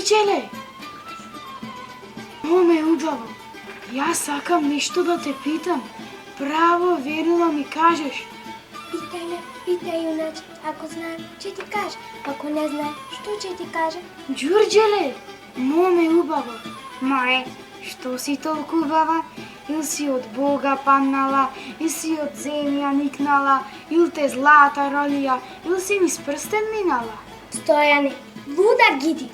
Đurđele, моме убаво, јас сакам нешто да те питам. Право, верно да ми кажеш. Питај ме, питај, юначе. Ако знам, ќе ти кажа. Ако не знам, што ќе ти кажа? Đurđele, моме убаво. Мај, што си толку убава? Ил си од Бога паднала, ил си од земја никнала, ил те злата ролија, ил си низ прстен минала? Стојане, луда гиди.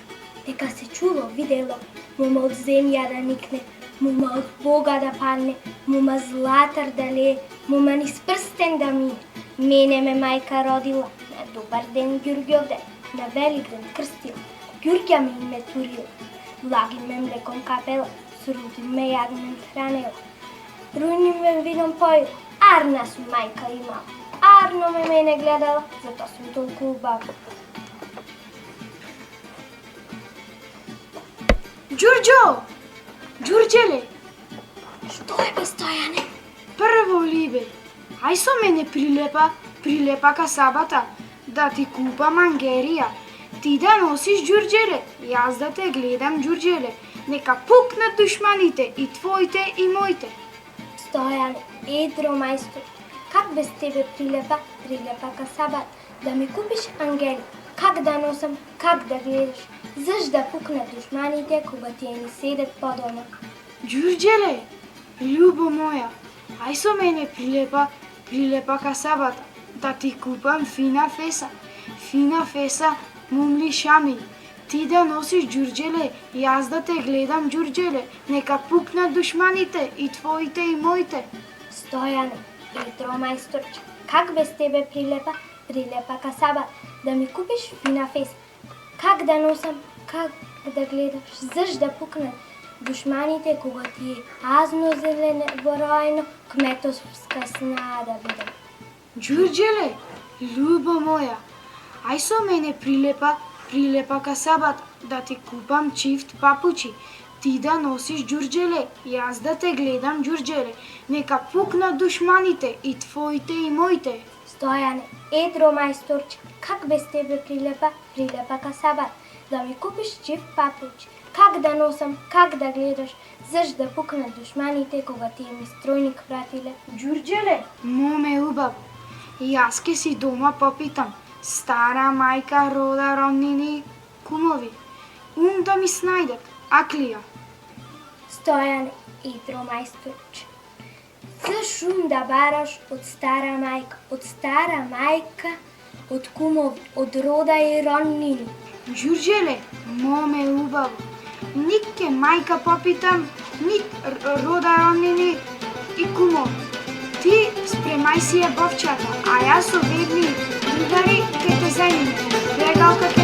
Дека се чуло, видело, мума од земја да никне, мума од Бога да падне, мума златар да лее, мума низ прстен да мине. Мене ме мајка родила, на добар ден Ѓурѓовден, на Великден крстила, Ѓурѓа ми име турила, влаги ме млеком капела, сруди ме јагнем хранела, рујни ме вином поила, арна сум мајка имала, арно ме мене гледала, затоа сум толку убава. Đurđo! Đurđele! Што е бе, Стојане? Прво либе, ај со мене прилепа касабата, да ти купам ангерија. Ти да носиш Đurđele, јас да те гледам Đurđele. Нека пукнат душманите, и твоите и моите. Стојане, едро мајстор, как без тебе прилепа касабата, да ми купиш ангели, как да носам, как да гледаш, заш да пукнат душманите кога тие ми седат по дома. Đurđele, љубо моја, ај со мене прилепа касабата, да ти купам фина феса, мумли шами. Ти да носиш Đurđele, јас да те гледам Đurđele, нека пукнат душманите, и твоите и моите. Стојане, едро мајсторче, как без тебе прилепа касабата, да ми купиш фина феса, как да носам, как да гледаш, заш да пукнат душманите кога ти е азно зелено боројно, кметовска снаа да видам. Đurđele, љубо моја, ај со мене прилепа касабата, да ти купам чифт папучи. Ти да носиш Đurđele, јас да те гледам Đurđele, нека пукнат душманите, и твоите и моите. Стојане, едро мајсторче, как без тебе прилепа касабата, да ми купиш чифт папучи, как да носам, как да гледаш, заш да пукнат душманите кога тие ми стројник пратиле. Đurđele, моме убаво, јас ке си дома попитам, стара мајка, рода, роднини, кумови, да ми снајдат, аклија. Стојане, едро мајсторче, заш да бараш од стара мајка, од кумови, од рода и роднини. Đurđele, моме убаво, нит ке мајка попитам, нит рода, роднини и кумови. Ти спремај си ја бовчата, а јас со верни другари ке те земиме. Бегалка ке